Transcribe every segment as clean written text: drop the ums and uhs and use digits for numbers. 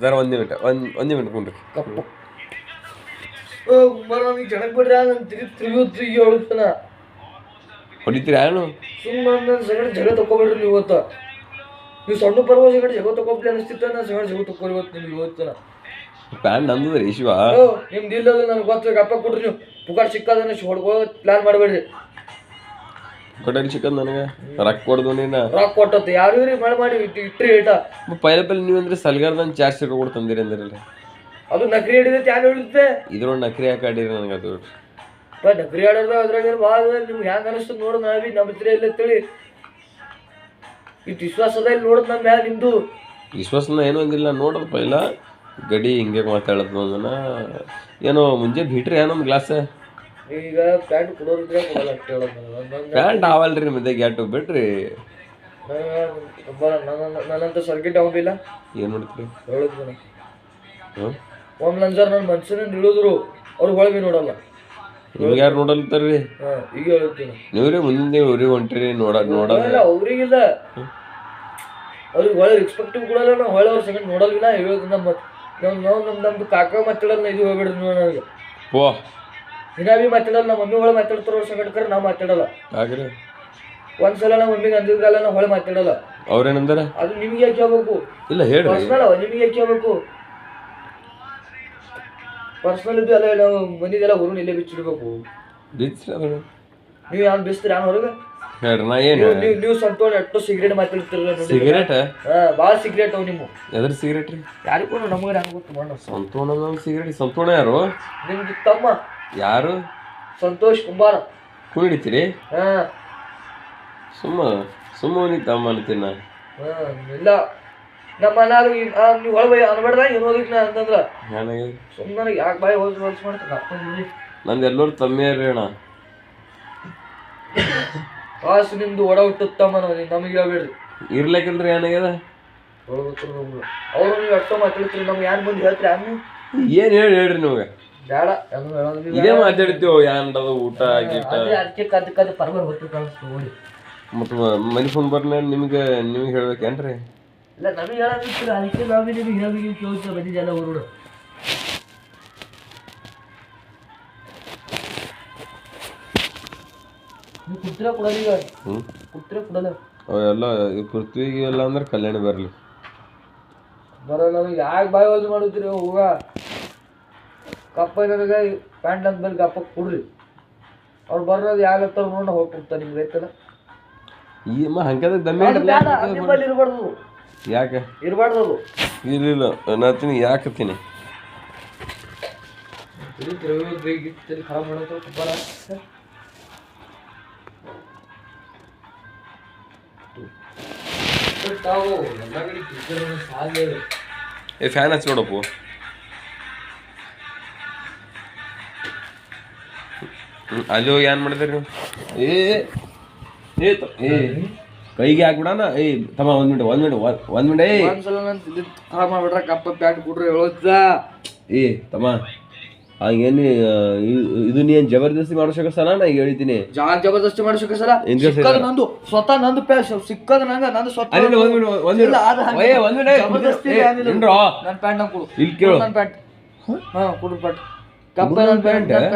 ಜರ ಒಂದು ನಿಮಿಟ ಒಂದು ಕುಂಡ್ರಿ. ಕಪ್ಪ ನನಗೆ ಜನಕ್ಕೆ ಬಿಡ್ರಿ ನಾನು ತಿರುಗಿ ಹೇಳುತ್ತಾನ ಹೊಡಿತೀರಿ ಯಾರು ಸುಮ್ಮನೆ ನನ್ನ ಸಗಡೆ ಜಗ ತಗೋಬೇಡ್ರಿ ನೀವು ಇವತ್ತು. ನೀವು ಸಣ್ಣ ಪರ್ವ ಸಗಡೆ ಜಗ ತಗೋಬಿಟ್ಟು ಅನಿಸ್ತಿತ್ತ ನಾನು ಸಗಡೆ ಜಗ ತಗೋರಿ ಇವತ್ತು ನಿಮ್ಗೆ ಇವತ್ತನ ಪ್ಯಾನ್ ನಂದದ್ರಿ ಶಿವ ನಿಮ್ದು ಇಲ್ಲದ ನನಗೆ ಗೊತ್ತ ಅಪ್ಪ ಕೊಡ್ರಿ ನೀವು ಪುಗಾಡ್ ಸಿಕ್ಕದನ್ನ ಹೊಡ್ಕೋ ಪ್ಲಾನ್ ಮಾಡಬೇಡ್ರಿ. ಕೊಟ್ಟಲ್ಲಿ ಚಿಕನ್ ನನಗೆ ರೊಕ್ಕ ಕೊಡ್ದು ನೀನು ರೊಕ್ಕ ಕೊಟ್ಟತ್ತು ಯಾರು ಮಳೆ ಮಾಡಿ ಇಟ್ರಿ ಏಟ ಪೈಲ ನೀವು ಅಂದ್ರೆ ಸಲ್ಗಾರ್ದಂಗೆ ಚಾರ್ಜ್ ಕೊಟ್ಟು ತಂದಿರಿ ಅಂದಿರಲ್ಲ ಅದು ನಕ್ರಿ ಹಿಡಿದೈತೆ ಯಾರು ಹಿಡಿಯುತ್ತೆ ಇದ್ರೊಂದು ನಕ್ರಿ ಯಾಕೆ ಆಡಿರಿ ನನಗೆ ಅದು ನಕ್ರಿ ಆಡೋದು ಅದ್ರಾಗ ಭಾಳ ನಿಮ್ಗೆ ಹೆಂಗೆ ಅನಿಸ್ತದೆ ನೋಡು ನಾವೀ ನಮ್ಮ ಹತ್ರ ಇಲ್ಲ ಅಂತೇಳಿ ಇಟ್ಟು ವಿಶ್ವಾಸ ಅದ ಇಲ್ಲಿ ನೋಡೋದು ನಮ್ಮ ಮ್ಯಾಲ ನಿಮ್ದು ವಿಶ್ವಾಸನ ಏನೂ ಅಂದಿಲ್ಲ ನೋಡೋದು ಪೈಲ ಗಡಿ ಹಿಂಗೆ ಮಾತಾಡೋದು ಅಂದನ ಏನೋ ಮುಂಜೆ ಭೀಟ್ರಿ ಏನೊಂದು ಗ್ಲಾಸ್ ಈಗ ಪ್ಯಾಂಟ್ ಕೊಡೋರಿದ್ರೆ ಕೊಡಲ್ಲ ಅಂತ ಹೇಳೋದು ಪ್ಯಾಂಟ್ ಆವಲ್ರಿ ಮತ್ತೆ ಗ್ಯಾಟು ಬಿಡ್ರಿ ನನ್ನಂತ ಸರ್ಕಿಟ್ ಅವಿಲ್ಲ ಏನು ಮಾಡ್ತೀರಿ ಹೇಳಿದ್ರು ಒಮ್ಲಂಜರ್ ನನ್ನ ಮನ್ಸನ್ನ ಇಳಿದ್ರು ಅವ್ರು ಒಳಗೆ ನೋಡಲ್ಲ ನಿಮ್ಗೆ ಯಾರು ನೋಡಲ್ತಾರ್ರಿ ಈಗ ಹೇಳ್ತೀನಿ ನೀವ್ರಿ ಮುಂದೆ ಊರಿಗೆ ಹೊಂಟ್ರಿ ನೋಡಲ್ಲ ಅವ್ರಿಗಿಲ್ಲ ಅವ್ರಿಗೆ ಒಳ್ಳೆ ರೆಸ್ಪೆಕ್ಟಿವ್ ಕೊಡಲ್ಲ ನಾವು ಹೊಳೆ ಅವ್ರ ಸೆಕೆಂಡ್ ನೋಡಲ್ವಿಲ್ಲ ಹೇಳೋದು ನಮ್ದು ಕಾಕ ಮಾತಾಡಲ್ಲ ಇದು ಹೋಗ್ಬಿಡ್ರಿ ನನಗೆ ಓ ದಿನ ಭೀ ಮಾತಾಡಲ್ಲ ನಮ್ಮ ಮಮ್ಮಿ ಹೊಳೆ ಮಾತಾಡ್ತಾರ ಅವ್ರ ಸಂಗಡ ಕರೆ ನಾವು ಮಾತಾಡಲ್ಲ ಹಾಗ್ರಿ ಒಂದ್ಸಲ ನಮ್ಮ ಮಮ್ಮಿಗೆ ಅಂದಿದ್ದಲ್ಲ ನಾವು ಹೊಳೆ ಮಾತಾಡಲ್ಲ ಅವ್ರೇನಂದಾರ ಅದು ನಿಮ್ಗೆ ಯಾಕೆ ಹೇಳ್ಬೇಕು ಇಲ್ಲ ಹೇಳ್ರಿ ಪರ್ಸನಲ್ ನಿಮ್ಗೆ ಯಾಕೆ ಹೇಳ್ಬೇಕು ಪರ್ಸನಲ್ ಇದು ಎಲ್ಲ ನಾವು ಮನಿದೆಲ್ಲ ಹೊರಗೆ ಇಲ್ಲೇ ಬಿಚ್ಚಿಡ್ಬೇಕು ನೀವು ಯಾರು ಬಿಸ್ತೀರಿ ಯಾರು ಹೊರಗೆ ಹೇಳ್ರಿ ನಾ ಏನು ನೀವು ಸಂತೋಣ ಎಷ್ಟು ಸಿಗರೇಟ್ ಮಾತಾಡ್ತಿರಲ್ಲ ಸಿಗರೇಟ್ ಭಾಳ ಸಿಗರೇಟ್ ಅವು ನಿಮ್ಮ ಎದ್ರ ಸಿಗರೇಟ್ ರೀ ಯಾರಿಗೂ ನಮಗೆ ಹಂಗೆ ಗೊತ್ತು ಮಣ್ಣು ಸಂತೋಣ ಸಿಗರೇಟ್ ಸಂತೋಣ ಯಾರು ನಿಮ್ಗೆ ತಮ್ಮ ಯಾರು ಸಂತೋಷ್ ಕುಂಬಾರ ಕುಡಿತೀರಿ ಹಾಂ ಸುಮ್ಮ ನೀ ತಮ್ಮ ಅಂತೀನ ಇಲ್ಲ ನಮ್ಮ ಮನಾರು ನೀವು ಒಳಗೆ ಅನ್ಬೇಡ್ದ ಏನೋದಕ್ಕೆ ನಾ ಅಂತಂದ್ರೆ ನನಗೆ ಸುಮ್ಮನೆ ಯಾಕೆ ಬಾಯಿ ಹೊಲ್ಸ್ ಮಾಡ್ತಾರೆ ನಂದು ಎಲ್ಲರೂ ತಮ್ಮಿಯಾರಿ ಅಣ್ಣ ಕಾಸು ನಿಮ್ದು ಒಡ ಹುಟ್ಟುತ್ತಮ್ಮ ನಮಗೆ ಹೇಳ್ಬೇಡ್ರಿ ಇರ್ಲಿಕ್ಕಿಲ್ರಿ ಏನಾಗ್ಯದ ಅವರು ನೀವು ಎಷ್ಟೋ ಮಾತಾಡ್ತೀರಿ ನಮ್ಗೆ ಯಾರು ಬಂದು ಹೇಳ್ತೀರಿ ಯಾರು ಏನು ಹೇಳ್ರಿ ನಿಮ್ಗೆ ಬೇಡ ಇದೇ ಮಾತಾಡ್ತೀವೋ ಏನದ ಊಟ ಗೀಟ ಅದಕ್ಕೆ ಕದ್ದು ಕದ್ದು ಪರ್ವರ್ ಹೊತ್ತು ಕಳಿಸ್ತೀವಿ ಮತ್ತು ಮನೆ ಫೋನ್ ಬರ್ನ ನಿಮ್ಗೆ ಹೇಳ್ಬೇಕೇನ್ರಿ ಇಲ್ಲ ನಮಗೆ ಹೇಳೋದಿಲ್ಲ ಅದಕ್ಕೆ ನಾವು ನಿಮಗೆ ಹೇಳ್ಬೇಕು ಕೇಳ್ತೀವಿ ಬಂದಿದ್ದೆಲ್ಲ ಊರು ನೀವು ಕುಡ್ತಿರ ಕೊಡಲ್ಲ ಈಗ ಕುಡ್ತಿರ ಕೊಡಲ್ಲ ಅವೆಲ್ಲ ಪೃಥ್ವಿಗೆ ಎಲ್ಲ ಅಂದ್ರೆ ಕಲ್ಯಾಣ ಬರಲಿ ಬರೋಲ್ಲ ನಮಗೆ ಯಾಕೆ ಬಾಯಿ ಹೊಲ್ದು ಮಾಡುತ್ತೀರಿ ಹೋಗ ಕಪ್ಪ ನನಗೆ ಪ್ಯಾಂಟ್ ಅಂತ ಮೇಲೆ ಕಪ್ಪ ಕೊಡ್ರಿ ಅವ್ರು ಬರೋದು ಯಾಗತ್ತಾರ ನೋಡಿ ಹೋಗಿ ಕೊಡ್ತಾರೆ ನಿಮ್ಗೆ ಆಯ್ತಲ್ಲ ಈ ಹಂಗದ ದಮ್ಮೆ ಇರ್ಬಾರ್ದು ಯಾಕೆ ಇರಬಾರ್ದು ಅದು ಇಲ್ಲ ನಾತೀನಿ ಯಾಕತ್ತೀನಿ ಖರಾಬ್ ಮಾಡೋದು ಏ ಫ್ಯಾನ್ ಹಚ್ಚಿ ನೋಡಪ್ಪು ಅಲ್ಲಿ ಹೋಗಿ ಏನ್ ಮಾಡಿದ್ರಿ ನೀವು ಕೈಗೆ ಹಾಕ್ಬಿಡಣ ತಮ್ಮ ಒಂದ್ ಮಿನಿಟ್ ಖರಾಬ್ ಮಾಡ್ಬಿಟ್ರ ಕಪ್ಪ ಪ್ಯಾಂಟ್ ಕೊಡ್ರಿ ಹೇಳೋದ ತಮ್ಮ ಹಂಗೇನು ಇದು ನೀನ್ ಜಬರ್ದಸ್ತಿ ಮಾಡೋಸಕ ಸಲ ನಾ ಈಗ ಹೇಳಿದ್ದೀನಿ ಜಬರ್ದಸ್ತಿ ಮಾಡೋಸಕ ಸಲ ನಂದು ಸ್ವತಃ ನಂದು ಸಿಕ್ಕದ ನಂದು ಸ್ವತಃ ನನ್ನ ಪ್ಯಾಂಟ್ ನಂಗೆ ಕೊಡು ಇಲ್ಲಿ ಕೇಳು ನನ್ನ ಪ್ಯಾಂಟ್ ಹಾ ಕೊಡು ಪ್ಯಾಂಟ್ ಕಪ್ಪ ನನ್ನ ಪ್ಯಾಂಟ್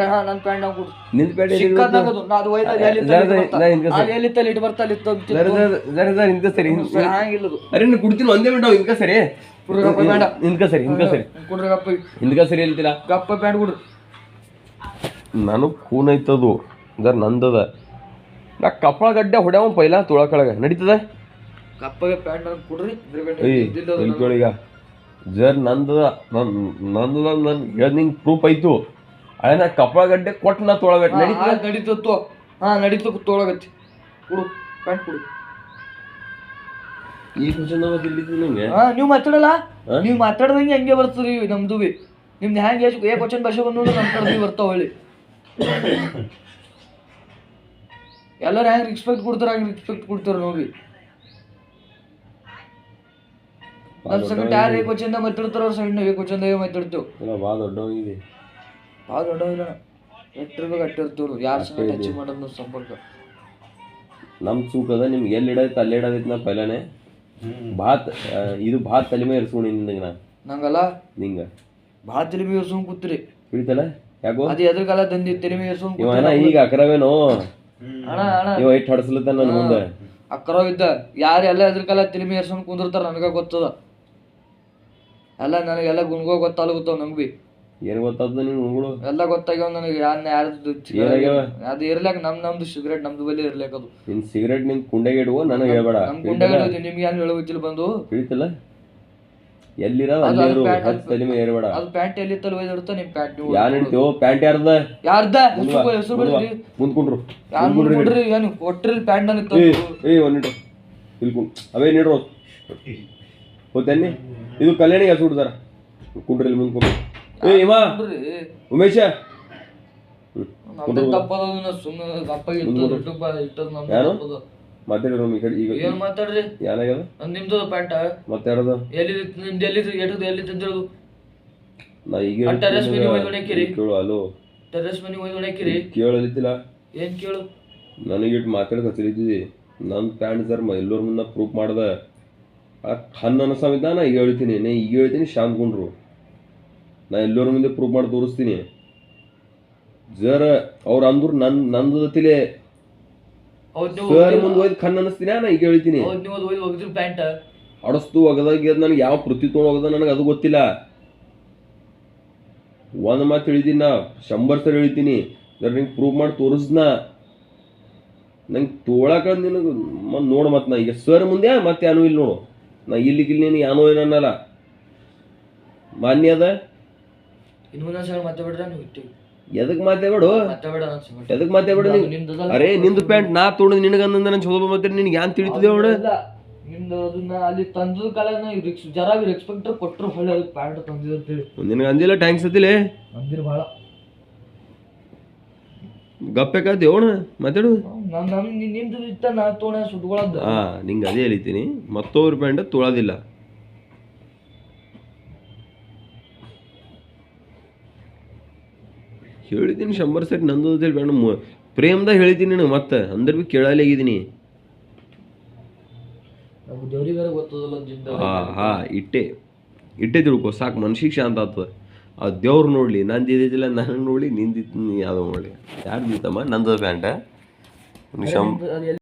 ನನ್ನ ಪ್ಯಾಂಟ್ ನಂಗೆ ಕೊಡು ನಿಂದ ಪ್ಯಾಂಟ್ ಸಿಕ್ಕದ ನಂಗದು ಅದು ಎಲ್ಲಿತ್ತಲ್ಲಿ ಇಟ್ಟು ಬರ್ತಲ್ಲಿ ಇಂಕ ಸರಿ ಹಂಗಿಲ್ಲದು ಅರೆ ನೀನು ಕುಡ್ತೀನಿ ಒಂದೇ ಮಿನಿಟ್ ಇಂಕ ಸರಿ ಇಂಕ ಸರಿ ಕೊಡ್ರಿ ಕಪ್ಪ ಇಂಕ ಸರಿ ಹೇಳ್ತೀರಾ ಕಪ್ಪ ಪ್ಯಾಂಟ್ ಕೊಡ್ರಿ ನಾನು ಕೂನ್ ಐತದು ಜರ್ ನಂದದ ನಾ ಕಪ್ಪಳ ಗಡ್ಡೆ ಹೊಡ್ಯಾವ ಪೈಲ ತುಳಕಳಗ ನಡೀತದ ಕಪ್ಪಗೆ ಪ್ಯಾಂಟ್ ನಂಗೆ ಕೊಡ್ರಿ ಈಗ ಜರ್ ನಂದದ ನನ್ ನಿಂಗೆ ಪ್ರೂಫ್ ಐತು ಅದೇ ನಾ ಕಪ್ಪಳ ಗಡ್ಡೆ ಕೊಟ್ಟು ನಾ ತೊಳಗಟ್ಟಿ ನಡೀತತ್ತು ಹಾಂ ನಡೀತು ತೊಳಗತ್ತಿ ಕೊಡು ಪ್ಯಾಂಟ್ ಕೊಡು ಈ ಕ್ವಶನ್ ನಿಮಗೆ ನೀವು ಮಾತಾಡಲ್ಲ ನೀವು ಮಾತಾಡ್ದಂಗೆ ಹಂಗೆ ಬರ್ತದೆ ನಮ್ದು ಬಿ ನಿಮ್ದು ಹ್ಯಾಂಗೆ ಏ ಕ್ವಶನ್ ಭಾಷೆ ಬಂದು ನಮ್ಮ ಕಡೆ ಬರ್ತಾವ ಹೇಳಿ ಎಲ್ಲರೂ ಹೆಂಗೆ ರೆಸ್ಪೆಕ್ಟ್ ಕೊಡ್ತಾರೆ ಹಂಗೆ ರೆಸ್ಪೆಕ್ಟ್ ಕೊಡ್ತಾರೆ ನೋಡಿ ನನ್ನ ಸಂಗಟ ಯಾರು ಏ ಕ್ವಶನ್ದಾಗ ಮಾತಾಡ್ತಾರೋ ಅವ್ರ ಸಂಗಟ ನಾವು ಏ ಕ್ವಶನ್ದಾಗ ಮಾತಾಡ್ತೇವೆ ಭಾಳ ದೊಡ್ಡವಿದೆ ಭಾಳ ದೊಡ್ಡವಿಲ್ಲ ಎಟ್ಟಿರ್ಬೇಕು ಅಟ್ಟಿರ್ತೀವ್ರು ಯಾರು ಸಂಗಟ ಟಚ್ ಮಾಡೋದು ಸಂಪರ್ಕ ನಮ್ಮ ಚೂಕದ ನಿಮ್ಗೆ ಎಲ್ಲಿ ಇಡೈತೆ ಅಲ್ಲಿ ಇಡೋದೈತೆ ನಾ ಪೈಲಾನೆ ಭಾತ್ ಇದು ಭಾತ್ ತಲೆ ಮೇಲೆ ಇರಿಸ್ಕೊಂಡು ನಿಂಗೆ ನಾ ನಂಗಲ್ಲ ನಿಂಗ ಭಾಳ ತಿರುಗಿ ಯೋರ್ಸ್ಕೊಂಡ್ ಕೂತ್ರಿ ಹಿಡಿತಲ್ಲ ಯಾಕೋ ಅದು ಎದ್ರಕಾಲ ತಂದಿ ತಿರುಗಿ ಯೋರ್ಸ್ಕೊಂಡ್ ಇವ ಅಣ್ಣ ಈಗ ಅಕ್ರವೇನೋ ಅಣ್ಣ ಅಣ್ಣ ಇವ ಇಟ್ಟು ಹಡಸ್ಲತ್ತ ನನ್ನ ಮುಂದೆ ಅಕ್ಕರೋ ಇದ್ದ ಯಾರು ಎಲ್ಲ ಎದ್ರಕಾಲ ತಿರುಗಿ ಏರ್ಸ್ಕೊಂಡ್ ಕುಂದಿರ್ತಾರ ನನಗ ಗೊತ್ತದ ಎಲ್ಲ ನನಗೆಲ್ಲ ಗುಣ್ಗೋ ಗೊತ್ತಾಗುತ್ತಾವ ನಂಗೆ ಬಿ ಏನ್ ಗೊತ್ತಾದ ನಿನ್ ಹುಡುಗಳು ಎಲ್ಲ ಗೊತ್ತಾಗ್ಯಾವ ನನಗೆ ಯಾರ್ದು ಏನಾಗ್ಯಾವ ಅದು ಇರ್ಲಾಕ ನಮ್ದು ಸಿಗರೇಟ್ ನಮ್ದು ಬಲ್ಲಿ ಇರ್ಲಾಕ ಅದು ನಿನ್ ಸಿಗರೇಟ್ ನಿನ್ ಕುಂಡೆಗೆ ಇಡುವ ನನಗೆ ಹೇಳ್ಬೇಡ ನಮ್ ಗುಂಡಾಗ ನಿಮ್ಗೆ ಏನ್ ಹೇಳುತ್ತಿಲ್ಲ ಬಂದು ಹಿಡಿತಲ್ಲ ಎಲ್ಲಿರ ಅಲ್ಲಿ ಇರು ತಲೆ ಮೇಲೆ ಏರ್ಬೇಡ ಅದು ಪ್ಯಾಂಟ್ ಎಲ್ಲಿ ತಲೆ ಒಯ್ದಿಡ್ತ ನಿಮ್ ಪ್ಯಾಂಟ್ ನೀವು ಯಾರು ಹೇಳ್ತೀವೋ ಪ್ಯಾಂಟ್ ಯಾರ್ದ ಯಾರ್ದ ಹೆಸರು ಬಿಡ್ರಿ ಮುಂದ್ಕೊಂಡ್ರು ಯಾರು ನೋಡ್ರಿ ಏನು ಕೊಟ್ರಿಲ್ ಪ್ಯಾಂಟ್ ನನಗೆ ಏ ಒಂದ್ ನಿಟ್ರು ಇಲ್ಕೊಂಡು ಅವೇ ನೀಡ್ರು ಹೋತೇನಿ ಇದು ಕಲ್ಯಾಣಿಗೆ ಹಸು ಬಿಡ್ತಾರ ಕುಂಡ್ರಿ ಇಲ್ಲಿ ಮುಂದ್ಕೊಂಡ್ರು ಏ ಇವ ಉಮೇಶ ನಮ್ದೇ ತಪ್ಪದ ಸುಮ್ಮನೆ ಗಪ್ಪಾಗಿ ಇಟ್ಟದ ನಮ್ದು ಮಾತಾಡಿರೋ ಈ ಕಡೆ ಈಗ ಏನ್ ಮಾತಾಡ್ರಿ ಏನಾಗ್ಯದ ನಿಮ್ದು ಪ್ಯಾಂಟ ಮತ್ತೆ ಯಾರದ ಎಲ್ಲಿ ನಿಮ್ದು ಎಲ್ಲಿ ತಂದಿರೋದು ನಾ ಈಗ ಟೆರೆಸ್ ಮನಿ ಹೋಗಿ ಹೊಡ್ಯಾಕಿರಿ ಕೇಳು ಅಲೋ ಟೆರೆಸ್ ಮನಿ ಹೋಗಿ ಹೊಡ್ಯಾಕಿರಿ ಕೇಳಲಿತ್ತಿಲ್ಲ ಏನ್ ಕೇಳು ನನಗಿಟ್ಟು ಮಾತಾಡಕ್ ಹಚ್ಚಲಿದ್ದಿ ನನ್ನ ಪ್ಯಾಂಟ್ ಸರ್ ಎಲ್ಲರ ಮುಂದೆ ಪ್ರೂಫ್ ಮಾಡ್ದ ಹಣ್ಣು ಅನಸಮಿದ್ದ ನಾ ಈಗ ಹೇಳ್ತೀನಿ ಈಗ ಹೇಳ್ತೀನಿ ಶಾಂತ್ಕೊಂಡ್ರು ನಾ ಎಲ್ಲರ ಮುಂದೆ ಪ್ರೂಫ್ ಮಾಡಿ ತೋರಿಸ್ತೀನಿ ಜರ ಅವ್ರು ಅಂದ್ರು ನಂದು ತಿಲೆ ಸರ್ ಮುಂದೆ ಹೋಯ್ತು ಕಣ್ಣು ಅನಿಸ್ತೀನಿ ನಾ ಈಗ ಹೇಳ್ತೀನಿ ಹೋಗಿದ್ರಿ ಪ್ಯಾಂಟ್ ಅಡಸ್ತು ಒಗದಾಗ ನನಗೆ ಯಾವ ಪ್ರತಿ ತೊಗೊಂಡು ಹೋಗದ ನನಗೆ ಅದು ಗೊತ್ತಿಲ್ಲ ಒಂದು ಮಾತು ಹೇಳಿದ್ದೀನಿ ನಾ 100 ಸರಿ ಹೇಳ್ತೀನಿ ಜರ ನಿಂಗೆ ಪ್ರೂಫ್ ಮಾಡಿ ತೋರಿಸ್ನ ನಂಗೆ ತೋಳಕ ನಿನಗೆ ನೋಡು ಮತ್ತೆ ನಾ ಈಗ ಸರ್ ಮುಂದೆ ಮತ್ತೆ ಏನೂ ಇಲ್ಲ ನೋಡು ನಾ ಇಲ್ಲಿ ನೀನು ಏನೋ ಏನನ್ನಲ್ಲ ಮಾನ್ಯ ಅದ ಇನ್ನೊಂದ್ಸಲ ಮಾತಾಡ್ಬಿಡ್ರ ನೀವು ಇಟ್ಟು ಎದಕ್ ಮಾತಾಡ್ಬೇಡು ಎದಕ್ ಮಾತಾಡ್ಬೇಡು ಅರೆ ನಿಂದು ಪ್ಯಾಂಟ್ ನಾ ತೊಗೊಂಡು ನಿನಗಂದ ನಾನು ಚಲೋ ಮತ್ತೆ ನಿನ್ಗೆ ಏನ್ ತಿಳಿತಿದೆ ಅವಳು ನಿಮ್ದು ಅದನ್ನ ಅಲ್ಲಿ ತಂದ ಕಾಲ ಜರ ರೆಸ್ಪೆಕ್ಟ್ ಕೊಟ್ಟರು ಹೊಳ್ಳಿ ಅದಕ್ಕೆ ಪ್ಯಾಂಟ್ ತಂದಿದ್ದು ಅಂತೇಳಿ ನಿನಗೆ ಅಂದಿಲ್ಲ ಟ್ಯಾಂಕ್ಸ್ ಅದಿಲ್ಲ ಅಂದಿರ ಭಾಳ ಗಪ್ಪೆಕಾತಿ ಅವಣ ಮಾತಾಡು ನಿಮ್ದು ಇತ್ತ ನಾ ತೊಗೊಂಡ ಸುಟ್ಕೊಳ್ಳೋದು ನಿಂಗೆ ಅದೇ ಹೇಳಿತೀನಿ ಮತ್ತೊಬ್ಬರ ಪ್ಯಾಂಟ್ ತೊಳೋದಿಲ್ಲ ಹೇಳಿದ್ದೀನಿ 100 ಸರಿ ನಂದು ಪ್ಯಾಂಟ್ ಪ್ರೇಮ್ದಾಗ ಹೇಳಿದ್ದೀನಿ ನಿನಗೆ ಮತ್ತೆ ಅಂದ್ರೆ ಭೀ ಕೇಳಲಾಗಿದ್ದೀನಿ ದೇವ್ರಿಗೆ ಬೇರೆ ಗೊತ್ತದಲ್ಲ ಇಟ್ಟೆ ತಿಳ್ಕೊ ಸಾಕು ಮನ್ಸಿಗೆ ಶಾಂತ ಆಗ್ತದೆ ಆ ದೇವ್ರು ನೋಡ್ಲಿ ನಂದು ಇದ್ದಿದ್ದಿಲ್ಲ ನನಗೆ ನೋಡ್ಲಿ ನಿಂದಿತ್ತು ಯಾವ್ದು ನೋಡ್ಲಿ ಯಾರು ನಿಂತಮ್ಮ ನಂದು ಪ್ಯಾಂಟ